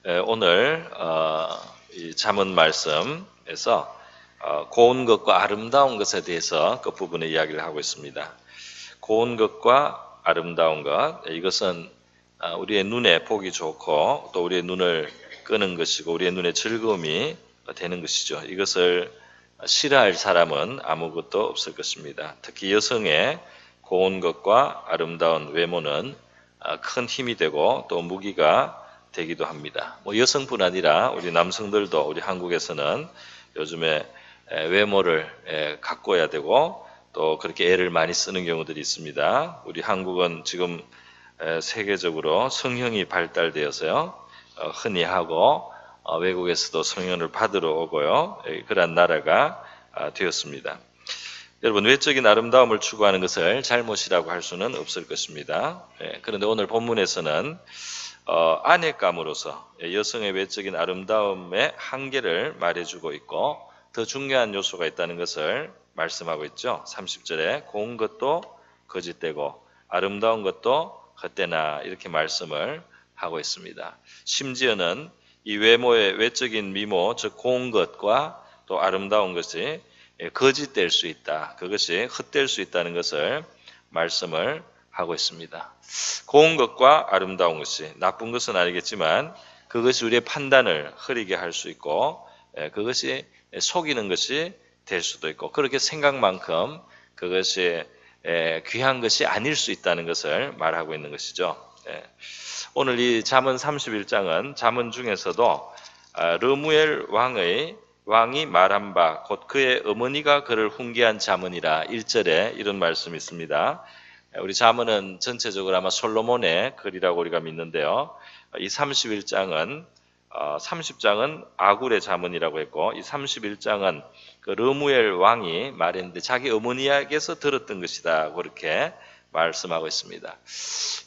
오늘 이 잠언 말씀에서 고운 것과 아름다운 것에 대해서 그 부분의 이야기를 하고 있습니다. 고운 것과 아름다운 것, 이것은 우리의 눈에 보기 좋고 또 우리의 눈을 끄는 것이고 우리의 눈에 즐거움이 되는 것이죠. 이것을 싫어할 사람은 아무것도 없을 것입니다. 특히 여성의 고운 것과 아름다운 외모는 큰 힘이 되고 또 무기가 되기도 합니다. 여성뿐 아니라 우리 남성들도 우리 한국에서는 요즘에 외모를 가꿔야 되고 또 그렇게 애를 많이 쓰는 경우들이 있습니다. 우리 한국은 지금 세계적으로 성형이 발달되어서요, 흔히 하고 외국에서도 성형을 받으러 오고요, 그러한 나라가 되었습니다. 여러분, 외적인 아름다움을 추구하는 것을 잘못이라고 할 수는 없을 것입니다. 그런데 오늘 본문에서는 아내감으로서 여성의 외적인 아름다움의 한계를 말해주고 있고 더 중요한 요소가 있다는 것을 말씀하고 있죠. 30절에 고운 것도 거짓되고 아름다운 것도 헛되나 이렇게 말씀을 하고 있습니다. 심지어는 이 외모의 외적인 미모, 즉 고운 것과 또 아름다운 것이 거짓될 수 있다. 그것이 헛될 수 있다는 것을 말씀을 하고 있습니다. 고운 것과 아름다운 것이 나쁜 것은 아니겠지만 그것이 우리의 판단을 흐리게 할 수 있고 그것이 속이는 것이 될 수도 있고 그렇게 생각만큼 그것이 귀한 것이 아닐 수 있다는 것을 말하고 있는 것이죠. 오늘 이 잠언 31장은 잠언 중에서도 르무엘 왕이 말한 바 곧 그의 어머니가 그를 훈계한 잠언이라 1절에 이런 말씀이 있습니다. 우리 잠언은 전체적으로 아마 솔로몬의 글이라고 우리가 믿는데요. 이 31장은 30장은 아굴의 잠언이라고 했고 이 31장은 그 르무엘 왕이 말했는데 자기 어머니에게서 들었던 것이다 그렇게 말씀하고 있습니다.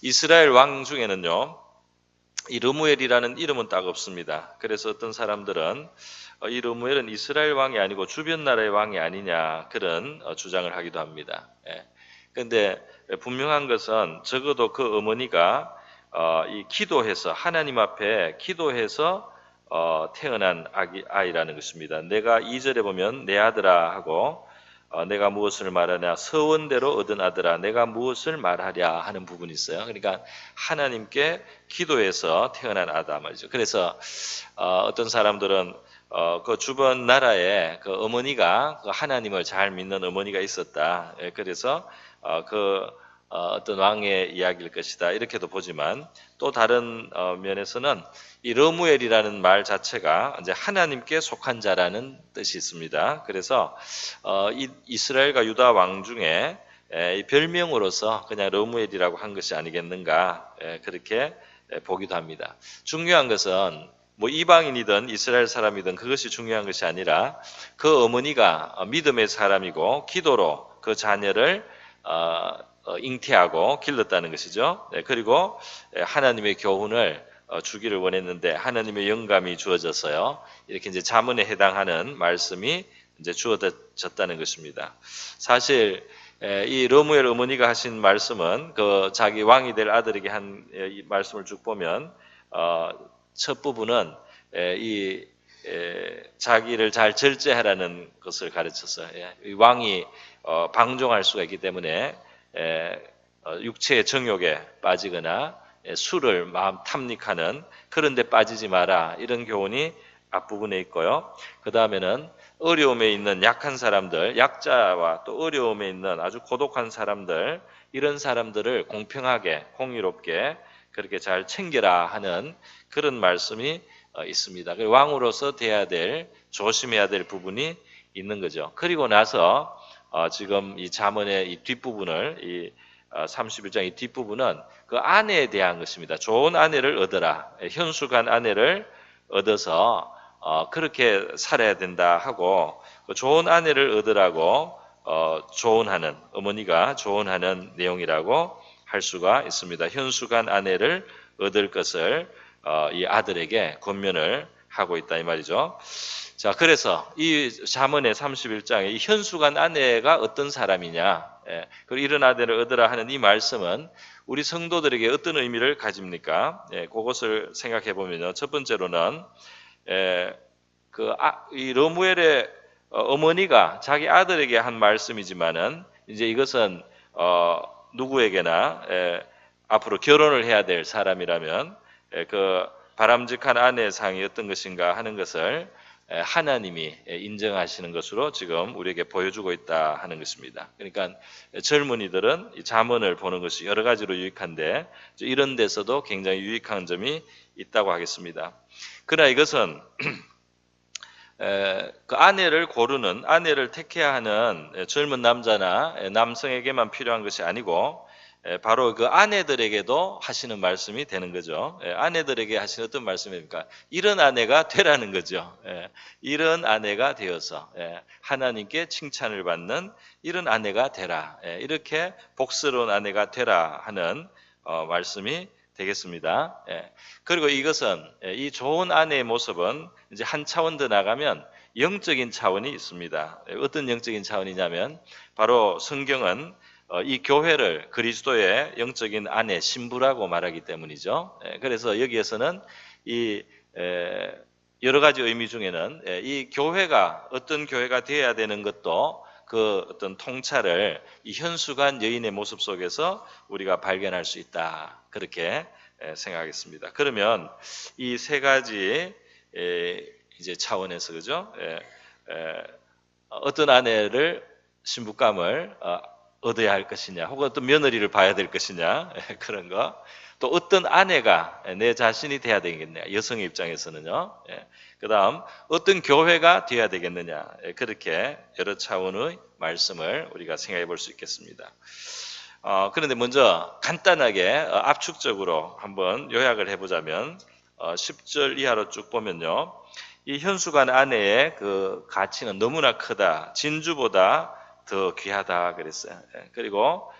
이스라엘 왕 중에는요, 이 르무엘이라는 이름은 딱 없습니다. 그래서 어떤 사람들은 이 르무엘은 이스라엘 왕이 아니고 주변 나라의 왕이 아니냐 그런 주장을 하기도 합니다. 그런데 분명한 것은 적어도 그 어머니가 이 기도해서 하나님 앞에 기도해서 태어난 아이라는 것입니다. 내가 2절에 보면 내 아들아 하고 내가 무엇을 말하냐 서원대로 얻은 아들아 내가 무엇을 말하랴 하는 부분이 있어요. 그러니까 하나님께 기도해서 태어난 아다 말이죠. 그래서 어떤 사람들은 그 주변 나라에 그 어머니가 그 하나님을 잘 믿는 어머니가 있었다. 그래서 어떤 왕의 이야기일 것이다. 이렇게도 보지만 또 다른 면에서는 이 르무엘이라는 말 자체가 이제 하나님께 속한 자라는 뜻이 있습니다. 그래서 이스라엘과 유다 왕 중에 별명으로서 그냥 르무엘이라고 한 것이 아니겠는가 그렇게 보기도 합니다. 중요한 것은 이방인이든 이스라엘 사람이든 그것이 중요한 것이 아니라 그 어머니가 믿음의 사람이고 기도로 그 자녀를 잉태하고 길렀다는 것이죠. 그리고 하나님의 교훈을 주기를 원했는데 하나님의 영감이 주어져서요. 이렇게 이제 잠언에 해당하는 말씀이 이제 주어졌다는 것입니다. 사실 이 르무엘 어머니가 하신 말씀은 그 자기 왕이 될 아들에게 한 이 말씀을 쭉 보면 첫 부분은 이 자기를 잘 절제하라는 것을 가르쳤어요. 왕이 방종할 수가 있기 때문에 육체의 정욕에 빠지거나 술을 마음 탐닉하는 그런 데 빠지지 마라 이런 교훈이 앞부분에 있고요. 그 다음에는 어려움에 있는 약한 사람들, 약자와 또 어려움에 있는 아주 고독한 사람들 이런 사람들을 공평하게 공의롭게 그렇게 잘 챙겨라 하는 그런 말씀이 있습니다. 왕으로서 돼야 될 조심해야 될 부분이 있는 거죠. 그리고 나서 지금 이 잠언의 이 뒷부분을 이 31장 이 뒷부분은 그 아내에 대한 것입니다. 좋은 아내를 얻어라. 현숙한 아내를 얻어서 그렇게 살아야 된다 하고 그 좋은 아내를 얻으라고 조언하는 어머니가 조언하는 내용이라고 할 수가 있습니다. 현숙한 아내를 얻을 것을 이 아들에게 권면을 하고 있다 이 말이죠. 자, 그래서 이 잠언의 31장에 이 현수간 아내가 어떤 사람이냐, 그리고 이런 아내를 얻으라 하는 이 말씀은 우리 성도들에게 어떤 의미를 가집니까? 그것을 생각해 보면요. 첫 번째로는 이 러무엘의 어머니가 자기 아들에게 한 말씀이지만은 이제 이것은 누구에게나 앞으로 결혼을 해야 될 사람이라면 그 바람직한 아내의 상이 어떤 것인가 하는 것을 하나님이 인정하시는 것으로 지금 우리에게 보여주고 있다 하는 것입니다. 그러니까 젊은이들은 이 잠언을 보는 것이 여러 가지로 유익한데 이런 데서도 굉장히 유익한 점이 있다고 하겠습니다. 그러나 이것은 그 아내를 택해야 하는 젊은 남자나 남성에게만 필요한 것이 아니고 바로 그 아내들에게도 하시는 말씀이 되는 거죠. 아내들에게 하시는 어떤 말씀입니까? 이런 아내가 되라는 거죠. 이런 아내가 되어서 하나님께 칭찬을 받는 이런 아내가 되라. 이렇게 복스러운 아내가 되라 하는 말씀이 되겠습니다. 그리고 이것은 이 좋은 아내의 모습은 이제 한 차원 더 나가면 영적인 차원이 있습니다. 어떤 영적인 차원이냐면 바로 성경은 이 교회를 그리스도의 영적인 아내, 신부라고 말하기 때문이죠. 그래서 여기에서는 이 여러 가지 의미 중에는 이 교회가 어떤 교회가 되어야 되는 것도 그 어떤 통찰을 이 현수간 여인의 모습 속에서 우리가 발견할 수 있다. 그렇게 생각하겠습니다. 그러면 이 세 가지 이제 차원에서 그죠? 어떤 아내를 신부감을 얻어야 할 것이냐, 혹은 어떤 며느리를 봐야 될 것이냐 그런 거. 또 어떤 아내가 내 자신이 돼야 되겠냐, 여성의 입장에서는요. 그다음 어떤 교회가 돼야 되겠느냐, 그렇게 여러 차원의 말씀을 우리가 생각해 볼 수 있겠습니다. 그런데 먼저 간단하게 압축적으로 한번 요약을 해보자면 10절 이하로 쭉 보면요. 이 현수간 아내의 그 가치는 너무나 크다. 진주보다 더 귀하다 그랬어요. 그리고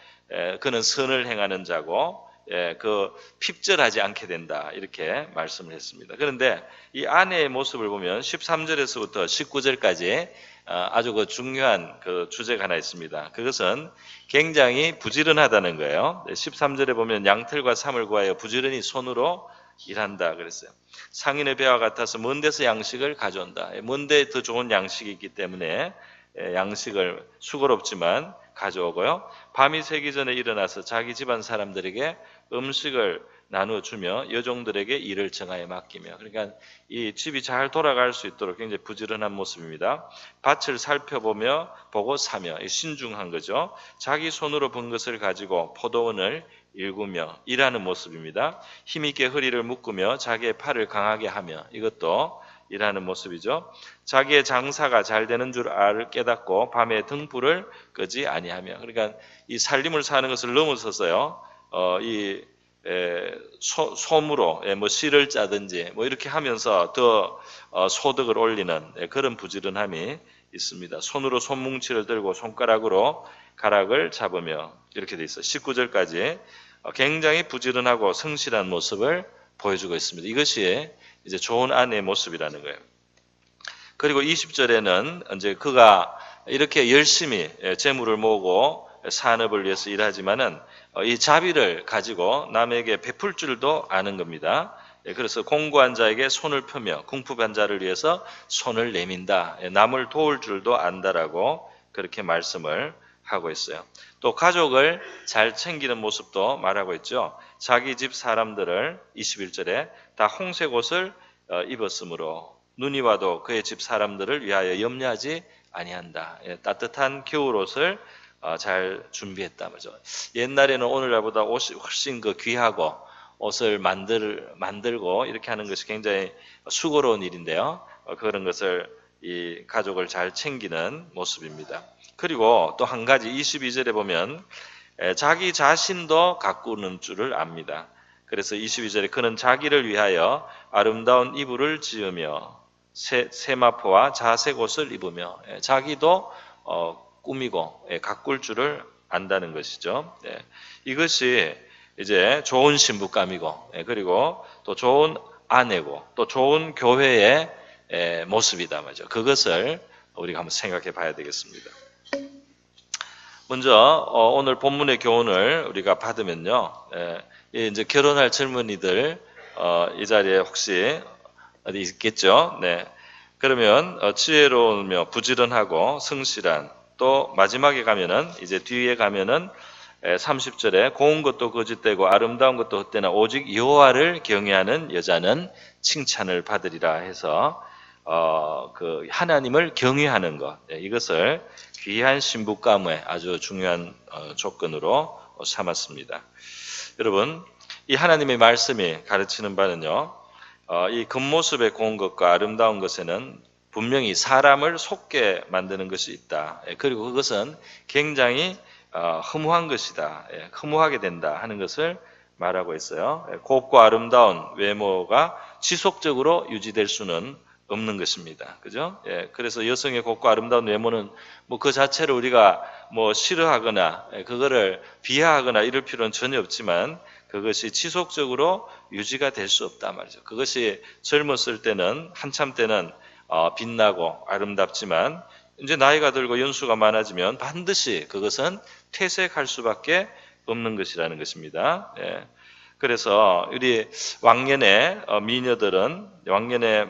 그는 선을 행하는 자고 그 핍절하지 않게 된다. 이렇게 말씀을 했습니다. 그런데 이 아내의 모습을 보면 13절에서부터 19절까지 아주 그 중요한 그 주제가 하나 있습니다. 그것은 굉장히 부지런하다는 거예요. 13절에 보면 양털과 삼을 구하여 부지런히 손으로 일한다 그랬어요. 상인의 배와 같아서 먼 데서 양식을 가져온다. 먼 데 더 좋은 양식이 있기 때문에 양식을 수고롭지만 가져오고요. 밤이 새기 전에 일어나서 자기 집안 사람들에게 음식을 나누어주며 여종들에게 일을 정하여 맡기며, 그러니까 이 집이 잘 돌아갈 수 있도록 굉장히 부지런한 모습입니다. 밭을 살펴보며 보고 사며, 신중한 거죠. 자기 손으로 번 것을 가지고 포도원을 일구며 일하는 모습입니다. 힘있게 허리를 묶으며 자기의 팔을 강하게 하며, 이것도 일하는 모습이죠. 자기의 장사가 잘 되는 줄 깨닫고 밤에 등불을 끄지 아니하며, 그러니까 이 살림을 사는 것을 넘어서서요. 이 솜으로 뭐 씨를 짜든지 뭐 이렇게 하면서 더 소득을 올리는 그런 부지런함이 있습니다. 손으로 손뭉치를 들고 손가락으로 가락을 잡으며 이렇게 돼 있어요. 19절까지 굉장히 부지런하고 성실한 모습을 보여주고 있습니다. 이것이 이제 좋은 아내의 모습이라는 거예요. 그리고 20절에는 이제 그가 이렇게 열심히 재물을 모으고 산업을 위해서 일하지만은 이 자비를 가지고 남에게 베풀 줄도 아는 겁니다. 그래서 공고한 자에게 손을 펴며 궁핍한 자를 위해서 손을 내민다. 남을 도울 줄도 안다라고 그렇게 말씀을 하고 있어요. 또 가족을 잘 챙기는 모습도 말하고 있죠. 자기 집 사람들을 21절에 다 홍색 옷을 입었으므로 눈이 와도 그의 집 사람들을 위하여 염려하지 아니한다. 따뜻한 겨울옷을 잘 준비했다 말이죠. 옛날에는 오늘날보다 옷이 훨씬 그 귀하고 옷을 만들고 이렇게 하는 것이 굉장히 수고로운 일인데요. 그런 것을 이 가족을 잘 챙기는 모습입니다. 그리고 또 한 가지 22절에 보면 자기 자신도 가꾸는 줄을 압니다. 그래서 22절에 그는 자기를 위하여 아름다운 이불을 지으며 세마포와 자색 옷을 입으며 자기도 꾸미고 가꿀 줄을 안다는 것이죠. 이것이 이제 좋은 신부감이고 그리고 또 좋은 아내고 또 좋은 교회의 모습이다 말이죠. 그것을 우리가 한번 생각해 봐야 되겠습니다. 먼저 오늘 본문의 교훈을 우리가 받으면요, 이제 결혼할 젊은이들 이 자리에 혹시 어디 있겠죠? 네. 그러면 지혜로우며 부지런하고 성실한, 또 마지막에 가면은 이제 뒤에 가면은 30절에 고운 것도 거짓되고 아름다운 것도 헛되나 오직 여호와를 경외하는 여자는 칭찬을 받으리라 해서 그 하나님을 경외하는 것, 이것을 귀한 신부감의 아주 중요한 조건으로 삼았습니다. 여러분, 이 하나님의 말씀이 가르치는 바는요, 이 겉모습의 고운 것과 아름다운 것에는 분명히 사람을 속게 만드는 것이 있다. 그리고 그것은 굉장히 허무한 것이다. 허무하게 된다 하는 것을 말하고 있어요. 곱고 아름다운 외모가 지속적으로 유지될 수는 없는 것입니다. 그죠? 그래서 여성의 곱고 아름다운 외모는 뭐 그 자체를 우리가 뭐 싫어하거나 그거를 비하하거나 이럴 필요는 전혀 없지만 그것이 지속적으로 유지가 될 수 없다 말이죠. 그것이 젊었을 때는 한참 때는 빛나고 아름답지만 이제 나이가 들고 연수가 많아지면 반드시 그것은 퇴색할 수밖에 없는 것이라는 것입니다. 그래서 우리 왕년의 미녀들은 왕년에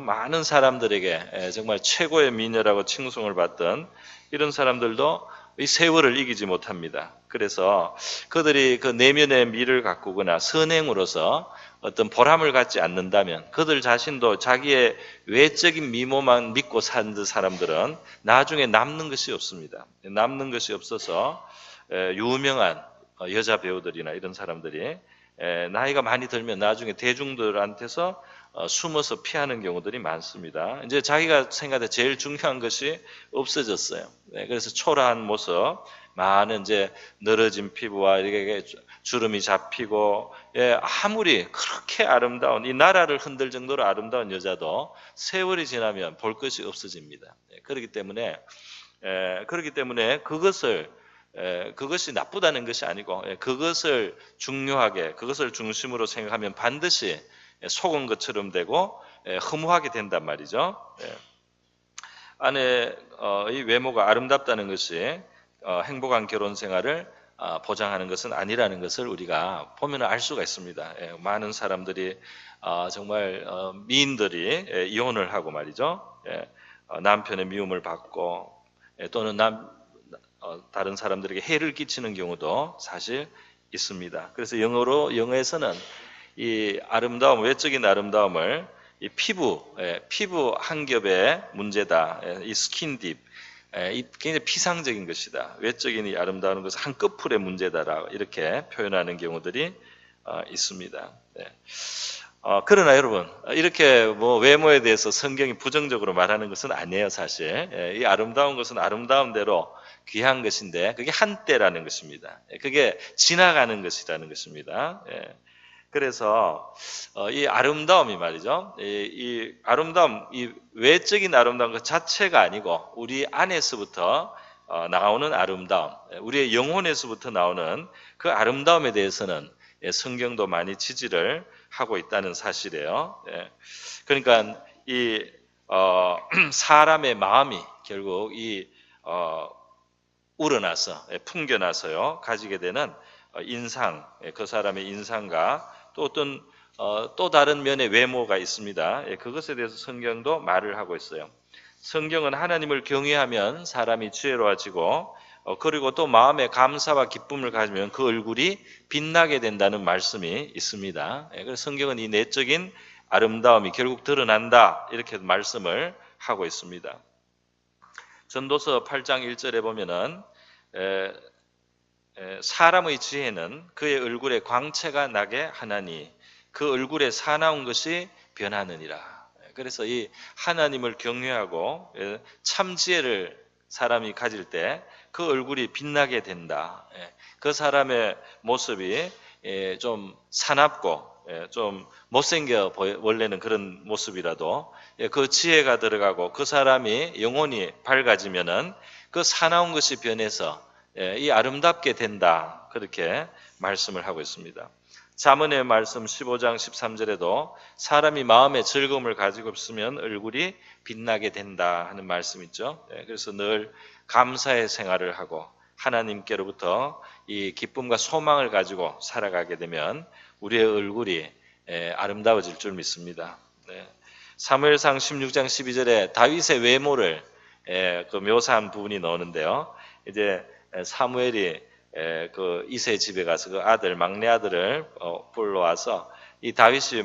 많은 사람들에게 정말 최고의 미녀라고 칭송을 받던 이런 사람들도 이 세월을 이기지 못합니다. 그래서 그들이 그 내면의 미를 가꾸거나 선행으로서 어떤 보람을 갖지 않는다면 그들 자신도 자기의 외적인 미모만 믿고 사는 사람들은 나중에 남는 것이 없습니다. 남는 것이 없어서 유명한 여자 배우들이나 이런 사람들이 나이가 많이 들면 나중에 대중들한테서 숨어서 피하는 경우들이 많습니다. 이제 자기가 생각해 제일 중요한 것이 없어졌어요. 그래서 초라한 모습, 많은 이제 늘어진 피부와 이렇게 주름이 잡히고, 아무리 그렇게 아름다운 이 나라를 흔들 정도로 아름다운 여자도 세월이 지나면 볼 것이 없어집니다. 그렇기 때문에 그것이 나쁘다는 것이 아니고 그것을 중요하게 그것을 중심으로 생각하면 반드시 속은 것처럼 되고 허무하게 된단 말이죠. 아내의 외모가 아름답다는 것이 행복한 결혼 생활을 보장하는 것은 아니라는 것을 우리가 보면 알 수가 있습니다. 많은 사람들이 정말 미인들이 이혼을 하고 말이죠. 남편의 미움을 받고 또는 다른 사람들에게 해를 끼치는 경우도 사실 있습니다. 그래서 영어에서는 이 아름다움, 외적인 아름다움을 이 피부 한 겹의 문제다. 이 스킨딥, 이 굉장히 피상적인 것이다. 외적인 이 아름다운 것은 한 끝풀의 문제다라고 이렇게 표현하는 경우들이 있습니다. 그러나 여러분, 이렇게 뭐 외모에 대해서 성경이 부정적으로 말하는 것은 아니에요, 사실. 이 아름다운 것은 아름다운 대로 귀한 것인데 그게 한때라는 것입니다. 그게 지나가는 것이라는 것입니다. 그래서 이 아름다움이 말이죠. 이 아름다움, 이 외적인 아름다움 그 자체가 아니고 우리 안에서부터 나오는 아름다움, 우리의 영혼에서부터 나오는 그 아름다움에 대해서는 성경도 많이 지지를 하고 있다는 사실이에요. 그러니까 이 사람의 마음이 결국 이 우러나서 풍겨나서요 가지게 되는 인상, 그 사람의 인상과 또 어떤 또 다른 면의 외모가 있습니다. 그것에 대해서 성경도 말을 하고 있어요. 성경은 하나님을 경외하면 사람이 지혜로워지고 그리고 또 마음에 감사와 기쁨을 가지면 그 얼굴이 빛나게 된다는 말씀이 있습니다. 그래서 성경은 이 내적인 아름다움이 결국 드러난다 이렇게 말씀을 하고 있습니다. 전도서 8장 1절에 보면은 사람의 지혜는 그의 얼굴에 광채가 나게 하나니 그 얼굴에 사나운 것이 변하느니라. 그래서 이 하나님을 경외하고 참 지혜를 사람이 가질 때 그 얼굴이 빛나게 된다. 그 사람의 모습이 좀 사납고 좀 못생겨 원래는 그런 모습이라도 그 지혜가 들어가고 그 사람이 영혼이 밝아지면은 그 사나운 것이 변해서 이 아름답게 된다. 그렇게 말씀을 하고 있습니다. 잠언의 말씀 15장 13절에도 사람이 마음에 즐거움을 가지고 있으면 얼굴이 빛나게 된다 하는 말씀 있죠. 그래서 늘 감사의 생활을 하고 하나님께로부터 이 기쁨과 소망을 가지고 살아가게 되면 우리의 얼굴이 아름다워질 줄 믿습니다. 사무엘상 16장 12절에 다윗의 외모를 그 묘사한 부분이 나오는데요. 이제 사무엘이 그 이세 집에 가서 그 아들 막내 아들을 불러와서 이 다윗이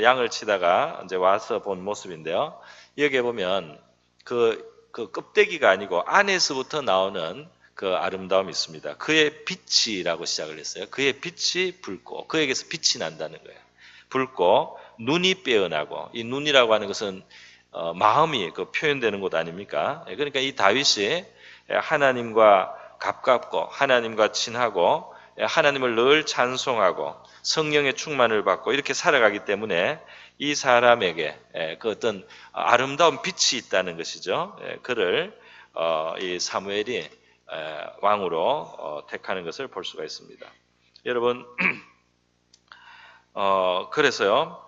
양을 치다가 이제 와서 본 모습인데요. 여기에 보면 그 껍데기가 아니고 안에서부터 나오는 그 아름다움이 있습니다. 그의 빛이라고 시작을 했어요. 그의 빛이 붉고 그에게서 빛이 난다는 거예요. 붉고 눈이 빼어나고 이 눈이라고 하는 것은 마음이 그 표현되는 것 아닙니까? 그러니까 이 다윗이 하나님과 가깝고 하나님과 친하고 하나님을 늘 찬송하고 성령의 충만을 받고 이렇게 살아가기 때문에 이 사람에게 그 어떤 아름다운 빛이 있다는 것이죠. 그를 이 사무엘이 왕으로 택하는 것을 볼 수가 있습니다. 여러분, 그래서요,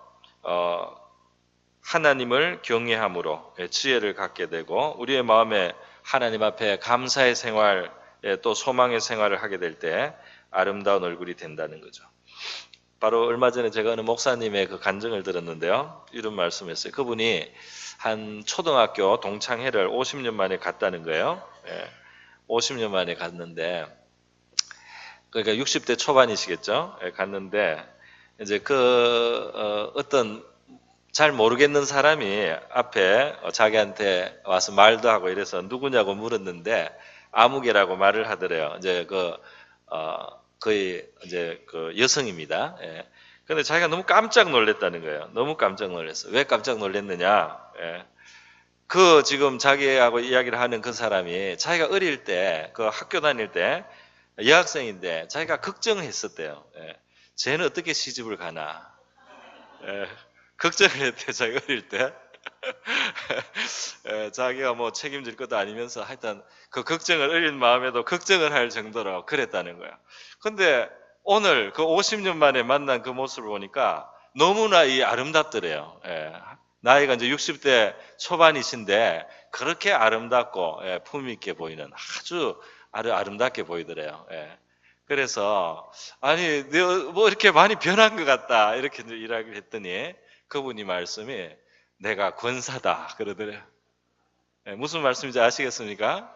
하나님을 경외함으로 지혜를 갖게 되고 우리의 마음에 하나님 앞에 감사의 생활 또 소망의 생활을 하게 될 때 아름다운 얼굴이 된다는 거죠. 바로 얼마 전에 제가 어느 목사님의 그 간증을 들었는데요. 이런 말씀했어요. 그분이 한 초등학교 동창회를 50년 만에 갔다는 거예요. 50년 만에 갔는데, 그러니까 60대 초반이시겠죠. 갔는데 이제 어떤 잘 모르겠는 사람이 앞에 자기한테 와서 말도 하고 이래서 누구냐고 물었는데 아무개라고 말을 하더래요. 이제 거의 이제 그 여성입니다. 근데 자기가 너무 깜짝 놀랐다는 거예요. 너무 깜짝 놀랐어. 왜 깜짝 놀랐느냐? 그 지금 자기하고 이야기를 하는 그 사람이 자기가 어릴 때 그 학교 다닐 때 여학생인데 자기가 걱정을 했었대요. 쟤는 어떻게 시집을 가나? 걱정을 했대, 자기가 어릴 때. 자기가 뭐 책임질 것도 아니면서 하여튼 그 걱정을 어린 마음에도 걱정을 할 정도로 그랬다는 거야. 근데 오늘 그 50년 만에 만난 그 모습을 보니까 너무나 아름답더래요. 나이가 이제 60대 초반이신데 그렇게 아름답고 품위 있게 보이는 아주 아름답게 보이더래요. 그래서 아니 뭐 이렇게 많이 변한 것 같다 이렇게 이야기를 했더니 그분이 말씀이 내가 권사다 그러더래요. 무슨 말씀인지 아시겠습니까?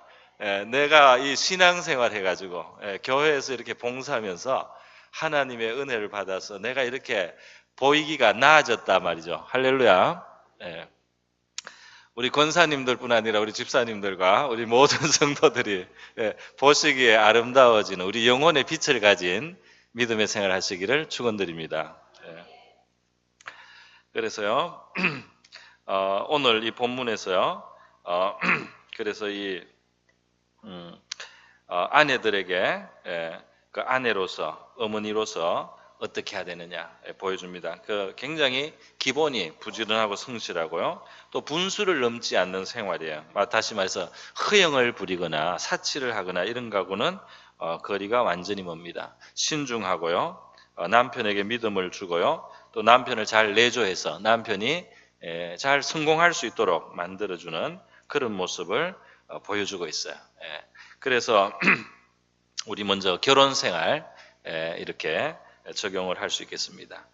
내가 이 신앙생활 해가지고 교회에서 이렇게 봉사하면서 하나님의 은혜를 받아서 내가 이렇게 보이기가 나아졌다 말이죠. 할렐루야. 우리 권사님들뿐 아니라 우리 집사님들과 우리 모든 성도들이 보시기에 아름다워지는 우리 영혼의 빛을 가진 믿음의 생활 하시기를 축원드립니다. 그래서요 오늘 이 본문에서요 그래서 아내들에게 그 아내로서 어머니로서 어떻게 해야 되느냐 보여줍니다. 그 굉장히 기본이 부지런하고 성실하고요. 또 분수를 넘지 않는 생활이에요. 다시 말해서 허영을 부리거나 사치를 하거나 이런 거하고는 거리가 완전히 멉니다. 신중하고요. 남편에게 믿음을 주고요. 또 남편을 잘 내조해서 남편이 잘 성공할 수 있도록 만들어주는 그런 모습을 보여주고 있어요. 그래서 우리 먼저 결혼 생활 이렇게 적용을 할 수 있겠습니다.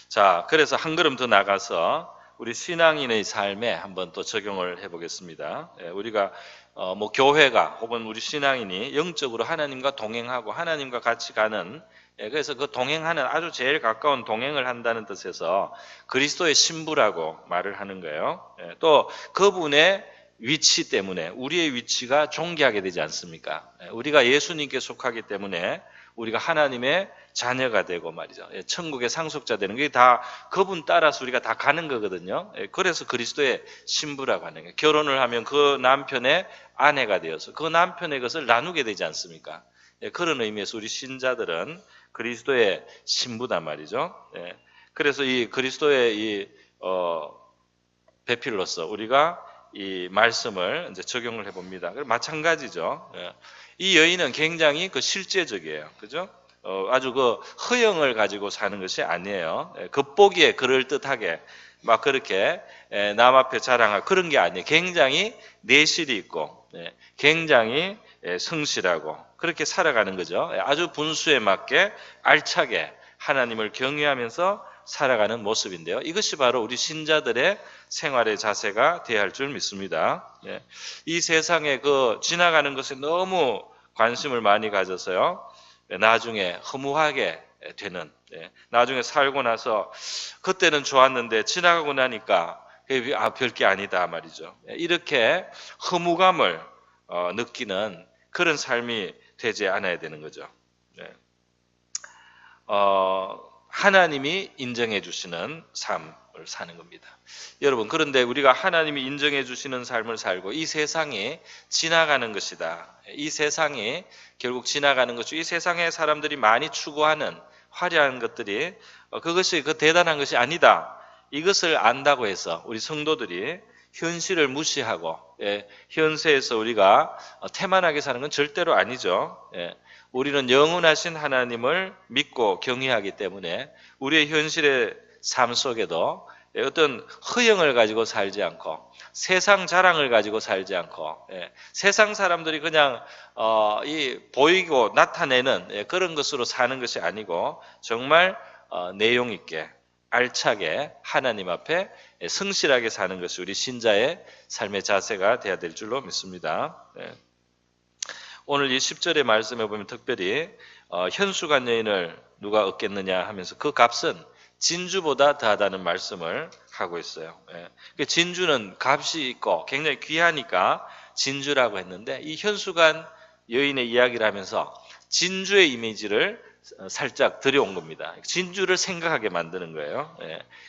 자, 그래서 한 걸음 더 나가서 우리 신앙인의 삶에 한번 또 적용을 해보겠습니다. 우리가 뭐 교회가 혹은 우리 신앙인이 영적으로 하나님과 동행하고 하나님과 같이 가는 그래서 그 동행하는 아주 제일 가까운 동행을 한다는 뜻에서 그리스도의 신부라고 말을 하는 거예요. 또 그분의 위치 때문에 우리의 위치가 존귀하게 되지 않습니까? 우리가 예수님께 속하기 때문에 우리가 하나님의 자녀가 되고 말이죠. 천국의 상속자 되는 게 다 그분 따라서 우리가 다 가는 거거든요. 그래서 그리스도의 신부라고 하는 거예요. 결혼을 하면 그 남편의 아내가 되어서 그 남편의 것을 나누게 되지 않습니까? 그런 의미에서 우리 신자들은 그리스도의 신부단 말이죠. 그래서 이 그리스도의 배필로서 우리가 이 말씀을 이제 적용을 해봅니다. 마찬가지죠. 이 여인은 굉장히 그 실제적이에요. 그죠? 아주 그 허영을 가지고 사는 것이 아니에요. 겉보기에 그럴듯하게 막 그렇게 남 앞에 자랑할 그런 게 아니에요. 굉장히 내실이 있고 굉장히 성실하고 그렇게 살아가는 거죠. 아주 분수에 맞게 알차게 하나님을 경외하면서 살아가는 모습인데요. 이것이 바로 우리 신자들의 생활의 자세가 되어야 할 줄 믿습니다. 이 세상에 그 지나가는 것에 너무 관심을 많이 가져서요. 나중에 허무하게 되는, 나중에 살고 나서 그때는 좋았는데 지나가고 나니까 별게 아니다 말이죠. 이렇게 허무감을 느끼는 그런 삶이 되지 않아야 되는 거죠. 하나님이 인정해 주시는 삶을 사는 겁니다. 여러분, 그런데 우리가 하나님이 인정해 주시는 삶을 살고 이 세상이 지나가는 것이다. 이 세상이 결국 지나가는 것이고 이 세상에 사람들이 많이 추구하는 화려한 것들이 그것이 그 대단한 것이 아니다. 이것을 안다고 해서 우리 성도들이 현실을 무시하고 현세에서 우리가 태만하게 사는 건 절대로 아니죠. 우리는 영원하신 하나님을 믿고 경외하기 때문에 우리의 현실의 삶 속에도 어떤 허영을 가지고 살지 않고 세상 자랑을 가지고 살지 않고 세상 사람들이 그냥 보이고 나타내는 그런 것으로 사는 것이 아니고 정말 내용 있게 알차게 하나님 앞에 성실하게 사는 것이 우리 신자의 삶의 자세가 되어야 될 줄로 믿습니다. 오늘 이 10절의 말씀에 보면 특별히 현수간 여인을 누가 얻겠느냐 하면서 그 값은 진주보다 더하다는 말씀을 하고 있어요. 진주는 값이 있고 굉장히 귀하니까 진주라고 했는데 이 현수간 여인의 이야기를 하면서 진주의 이미지를 살짝 들여온 겁니다. 진주를 생각하게 만드는 거예요.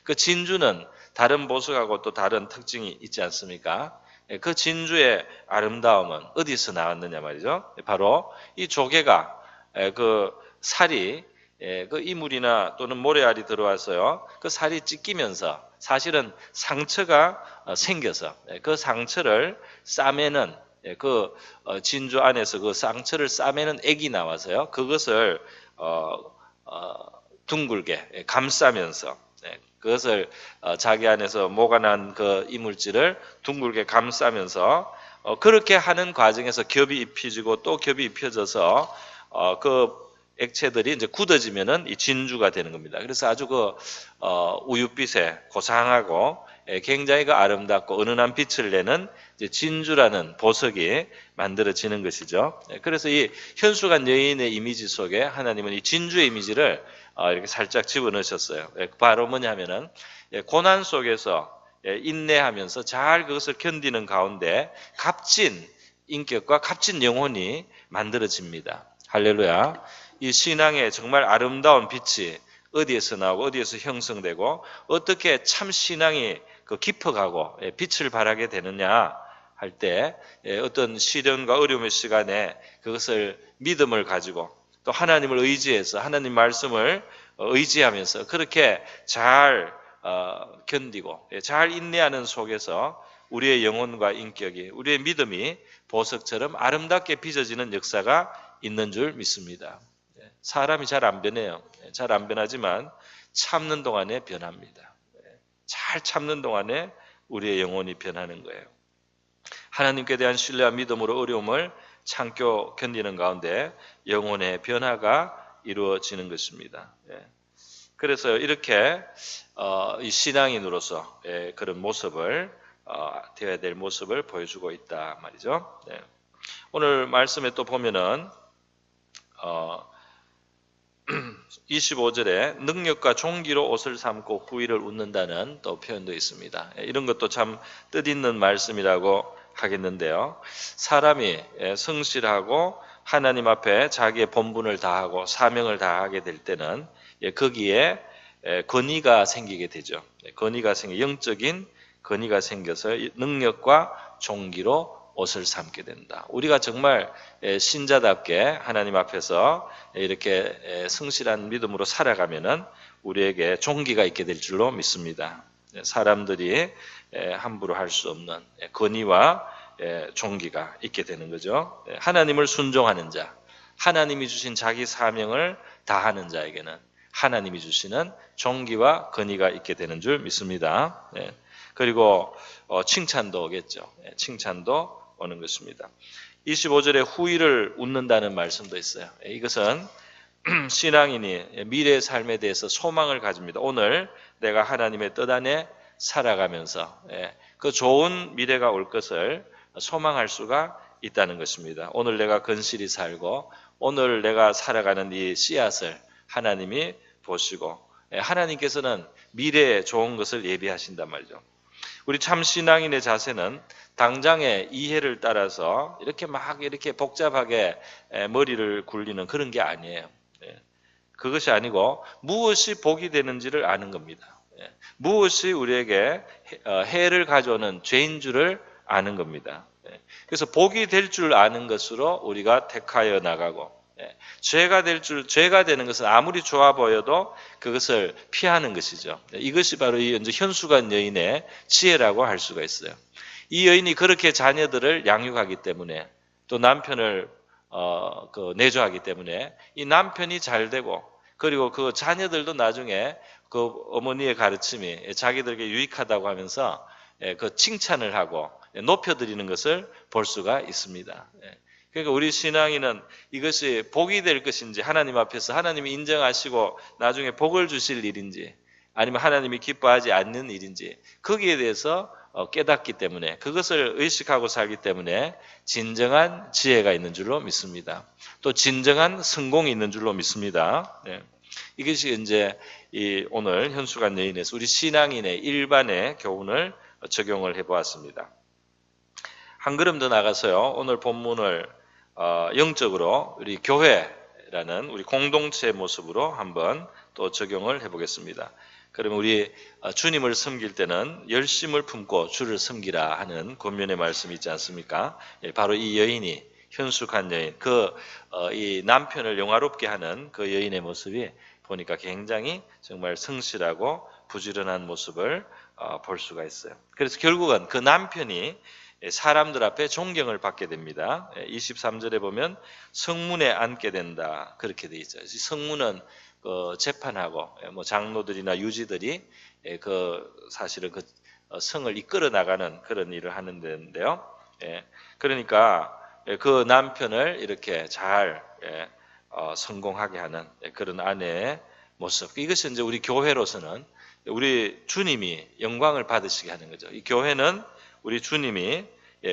그 진주는 다른 보석하고 또 다른 특징이 있지 않습니까? 그 진주의 아름다움은 어디서 나왔느냐 말이죠. 바로 이 조개가 그 살이 그 이물이나 또는 모래알이 들어와서요. 그 살이 찢기면서 사실은 상처가 생겨서 그 상처를 싸매는 그 진주 안에서 그 상처를 싸매는 액이 나와서요. 그것을 둥글게 감싸면서 그것을 자기 안에서 모아난 그 이물질을 둥글게 감싸면서 그렇게 하는 과정에서 겹이 입혀지고 또 겹이 입혀져서 그 액체들이 이제 굳어지면은 이 진주가 되는 겁니다. 그래서 아주 그 우윳빛에 고상하고 굉장히 그 아름답고 은은한 빛을 내는 이제 진주라는 보석이 만들어지는 것이죠. 그래서 이 현수간 여인의 이미지 속에 하나님은 이 진주의 이미지를 이렇게 살짝 집어넣으셨어요. 바로 뭐냐면은 고난 속에서 인내하면서 잘 그것을 견디는 가운데 값진 인격과 값진 영혼이 만들어집니다. 할렐루야. 이 신앙의 정말 아름다운 빛이 어디에서 나오고 어디에서 형성되고 어떻게 참 신앙이 깊어가고 빛을 발하게 되느냐 할 때 어떤 시련과 어려움의 시간에 그것을 믿음을 가지고 또 하나님을 의지해서 하나님 말씀을 의지하면서 그렇게 잘 견디고 잘 인내하는 속에서 우리의 영혼과 인격이 우리의 믿음이 보석처럼 아름답게 빚어지는 역사가 있는 줄 믿습니다. 사람이 잘 안 변해요. 잘 안 변하지만 참는 동안에 변합니다. 잘 참는 동안에 우리의 영혼이 변하는 거예요. 하나님께 대한 신뢰와 믿음으로 어려움을 참고 견디는 가운데 영혼의 변화가 이루어지는 것입니다. 그래서 이렇게 이 신앙인으로서 그런 모습을 되어야 될 모습을 보여주고 있다 말이죠. 오늘 말씀에 또 보면은 25절에 능력과 종기로 옷을 삼고 후의를 웃는다는 또 표현도 있습니다. 이런 것도 참 뜻있는 말씀이라고 하겠는데요. 사람이 성실하고 하나님 앞에 자기의 본분을 다하고 사명을 다하게 될 때는 거기에 권위가 생기게 되죠. 권위가 영적인 권위가 생겨서 능력과 종기로 옷을 삼게 된다. 우리가 정말 신자답게 하나님 앞에서 이렇게 성실한 믿음으로 살아가면은 우리에게 종기가 있게 될 줄로 믿습니다. 사람들이 함부로 할 수 없는 권위와 종기가 있게 되는 거죠. 하나님을 순종하는 자, 하나님이 주신 자기 사명을 다하는 자에게는 하나님이 주시는 존귀와 권위가 있게 되는 줄 믿습니다. 예. 그리고 칭찬도 오겠죠. 예, 칭찬도 오는 것입니다. 25절에 후일을 웃는다는 말씀도 있어요. 예, 이것은 신앙인이 미래의 삶에 대해서 소망을 가집니다. 오늘 내가 하나님의 뜻 안에 살아가면서 그 좋은 미래가 올 것을 소망할 수가 있다는 것입니다. 오늘 내가 건실히 살고 오늘 내가 살아가는 이 씨앗을 하나님이 보시고 하나님께서는 미래에 좋은 것을 예비하신단 말이죠. 우리 참 신앙인의 자세는 당장의 이해를 따라서 이렇게 복잡하게 머리를 굴리는 그런 게 아니에요. 그것이 아니고 무엇이 복이 되는지를 아는 겁니다. 무엇이 우리에게 해를 가져오는 죄인 줄을 아는 겁니다. 그래서 복이 될 줄 아는 것으로 우리가 택하여 나가고 죄가 되는 것은 아무리 좋아 보여도 그것을 피하는 것이죠. 이것이 바로 이 현수간 여인의 지혜라고 할 수가 있어요. 이 여인이 그렇게 자녀들을 양육하기 때문에 또 남편을 내조하기 때문에 이 남편이 잘 되고 그리고 그 자녀들도 나중에 그 어머니의 가르침이 자기들에게 유익하다고 하면서 그 칭찬을 하고 높여드리는 것을 볼 수가 있습니다. 그러니까 우리 신앙인은 이것이 복이 될 것인지 하나님 앞에서 하나님이 인정하시고 나중에 복을 주실 일인지 아니면 하나님이 기뻐하지 않는 일인지 거기에 대해서 깨닫기 때문에 그것을 의식하고 살기 때문에 진정한 지혜가 있는 줄로 믿습니다. 또 진정한 성공이 있는 줄로 믿습니다. 이것이 이제 오늘 현수간 여인에서 우리 신앙인의 일반의 교훈을 적용을 해보았습니다. 한 걸음 더 나가서요. 오늘 본문을 영적으로 우리 교회라는 우리 공동체의 모습으로 한번 또 적용을 해보겠습니다. 그러면 우리 주님을 섬길 때는 열심을 품고 주를 섬기라 하는 권면의 말씀이 있지 않습니까? 바로 이 여인이 현숙한 여인, 이 남편을 영화롭게 하는 그 여인의 모습이 보니까 굉장히 정말 성실하고 부지런한 모습을 볼 수가 있어요. 그래서 결국은 그 남편이 사람들 앞에 존경을 받게 됩니다. 23절에 보면 성문에 앉게 된다 그렇게 돼 있어요. 성문은 재판하고 장로들이나 유지들이 사실은 성을 이끌어 나가는 그런 일을 하는 데인데요. 그러니까 그 남편을 이렇게 잘 성공하게 하는 그런 아내의 모습. 이것이 이제 우리 교회로서는 우리 주님이 영광을 받으시게 하는 거죠. 이 교회는 우리 주님이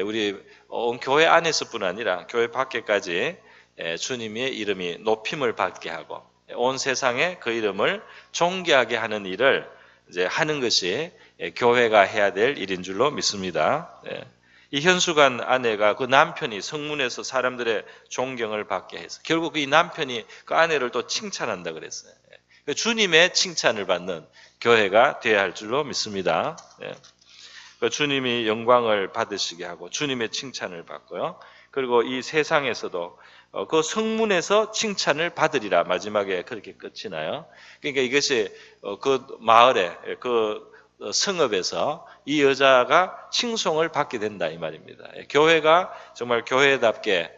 우리 온 교회 안에서뿐 아니라 교회 밖에까지 주님의 이름이 높임을 받게 하고 온 세상에 그 이름을 존귀하게 하는 일을 이제 하는 것이 교회가 해야 될 일인 줄로 믿습니다. 이 현수간 아내가 그 남편이 성문에서 사람들의 존경을 받게 해서 결국 이 남편이 그 아내를 또 칭찬한다 그랬어요. 주님의 칭찬을 받는 교회가 되어야 할 줄로 믿습니다. 주님이 영광을 받으시게 하고 주님의 칭찬을 받고요. 그리고 이 세상에서도 그 성문에서 칭찬을 받으리라 마지막에 그렇게 끝이 나요. 그러니까 이것이 그 마을에 그 성읍에서 이 여자가 칭송을 받게 된다 이 말입니다. 교회가 정말 교회답게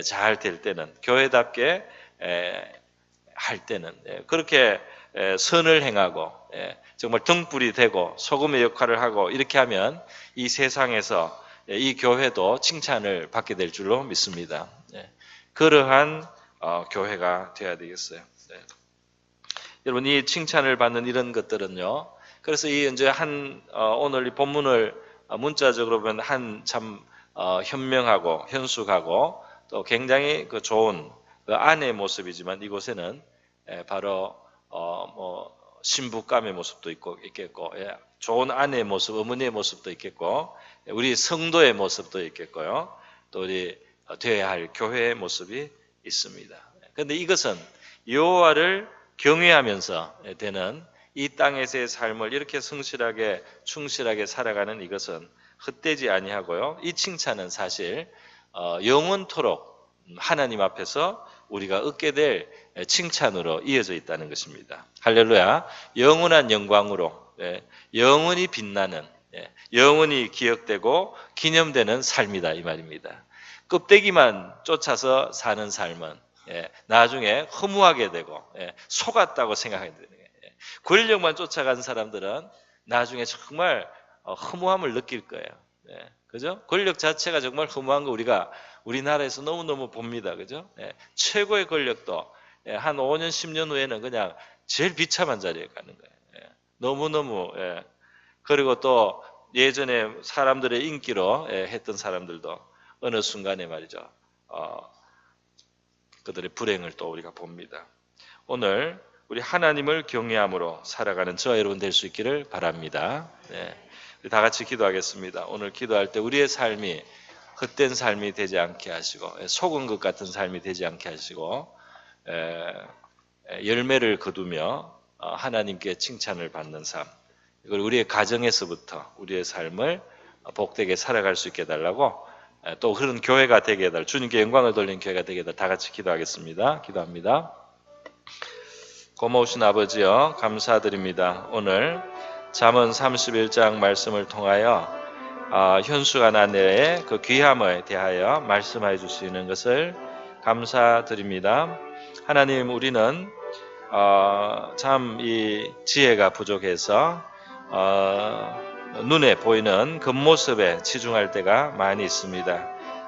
잘 될 때는 교회답게 할 때는 그렇게 선을 행하고 정말 등불이 되고 소금의 역할을 하고 이렇게 하면 이 세상에서 이 교회도 칭찬을 받게 될 줄로 믿습니다. 그러한 교회가 되어야 되겠어요. 여러분 이 칭찬을 받는 이런 것들은요. 그래서 이제 오늘 이 본문을 문자적으로 보면 참 현명하고 현숙하고 또 굉장히 좋은 그 아내의 모습이지만 이곳에는 바로 신부감의 모습도 있겠고 좋은 아내의 모습, 어머니의 모습도 있겠고 우리 성도의 모습도 있겠고요. 또 우리 되어야 할 교회의 모습이 있습니다. 그런데 이것은 여호와를 경외하면서 되는 이 땅에서의 삶을 이렇게 성실하게 충실하게 살아가는 이것은 헛되지 아니하고요. 이 칭찬은 사실 영원토록 하나님 앞에서 우리가 얻게 될 칭찬으로 이어져 있다는 것입니다. 할렐루야. 영원한 영광으로 영원히 빛나는 영원히 기억되고 기념되는 삶이다 이 말입니다. 껍데기만 쫓아서 사는 삶은 나중에 허무하게 되고 속았다고 생각하게 되는 거예요. 권력만 쫓아간 사람들은 나중에 정말 허무함을 느낄 거예요. 그죠? 권력 자체가 정말 허무한 거 우리가 우리나라에서 너무너무 봅니다. 그죠? 최고의 권력도 한 5년, 10년 후에는 그냥 제일 비참한 자리에 가는 거예요. 너무너무. 그리고 또 예전에 사람들의 인기로 했던 사람들도 어느 순간에 말이죠. 그들의 불행을 또 우리가 봅니다. 오늘 우리 하나님을 경외함으로 살아가는 저와 여러분 될 수 있기를 바랍니다. 다 같이 기도하겠습니다. 오늘 기도할 때 우리의 삶이 헛된 삶이 되지 않게 하시고 속은 것 같은 삶이 되지 않게 하시고 열매를 거두며 하나님께 칭찬을 받는 삶, 이걸 우리의 가정에서부터 우리의 삶을 복되게 살아갈 수 있게 해달라고, 또 그런 교회가 되게 해달라, 주님께 영광을 돌리는 교회가 되게 해달라. 다 같이 기도하겠습니다. 기도합니다. 고마우신 아버지여, 감사드립니다. 오늘 잠언 31장 말씀을 통하여 현수가 아내의 그 귀함에 대하여 말씀해 주시는 것을 감사드립니다. 하나님, 우리는 참 이 지혜가 부족해서 눈에 보이는 겉모습에 치중할 때가 많이 있습니다.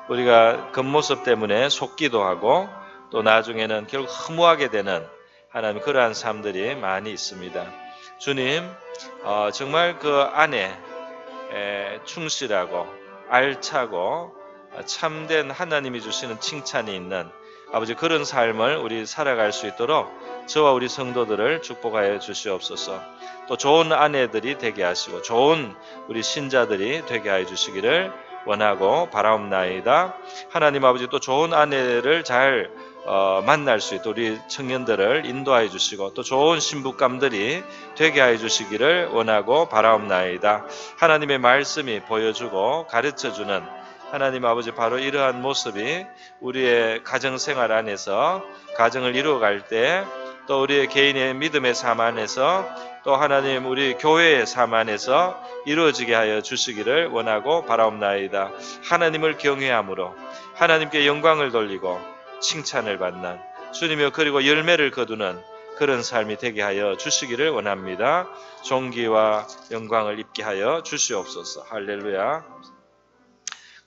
우리가 겉모습 때문에 속기도 하고 또 나중에는 결국 허무하게 되는 하나님 그러한 삶들이 많이 있습니다. 주님, 정말 그 안에 충실하고 알차고 참된 하나님이 주시는 칭찬이 있는 아버지 그런 삶을 우리 살아갈 수 있도록 저와 우리 성도들을 축복하여 주시옵소서. 또 좋은 아내들이 되게 하시고 좋은 우리 신자들이 되게 하여 주시기를 원하고 바라옵나이다. 하나님 아버지, 또 좋은 아내를 잘 만날 수 있도록 우리 청년들을 인도하여 주시고 또 좋은 신부감들이 되게 하여 주시기를 원하고 바라옵나이다. 하나님의 말씀이 보여주고 가르쳐주는 하나님 아버지, 바로 이러한 모습이 우리의 가정생활 안에서 가정을 이루어갈 때, 또 우리의 개인의 믿음의 삶 안에서, 또 하나님 우리 교회의 삶 안에서 이루어지게 하여 주시기를 원하고 바라옵나이다. 하나님을 경외함으로 하나님께 영광을 돌리고 칭찬을 받는 주님이여, 그리고 열매를 거두는 그런 삶이 되게 하여 주시기를 원합니다. 존귀와 영광을 입게 하여 주시옵소서. 할렐루야.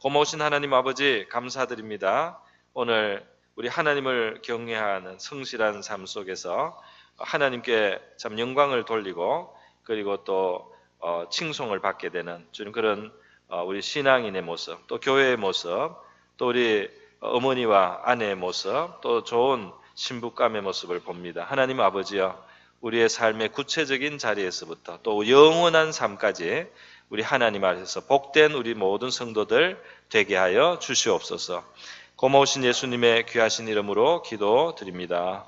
고마우신 하나님 아버지, 감사드립니다. 오늘 우리 하나님을 경외하는 성실한 삶 속에서 하나님께 참 영광을 돌리고 그리고 또 칭송을 받게 되는 주님 그런 우리 신앙인의 모습, 또 교회의 모습, 또 우리 어머니와 아내의 모습, 또 좋은 신부감의 모습을 봅니다. 하나님 아버지여, 우리의 삶의 구체적인 자리에서부터 또 영원한 삶까지 우리 하나님 앞에서 복된 우리 모든 성도들 되게 하여 주시옵소서. 고마우신 예수님의 귀하신 이름으로 기도드립니다.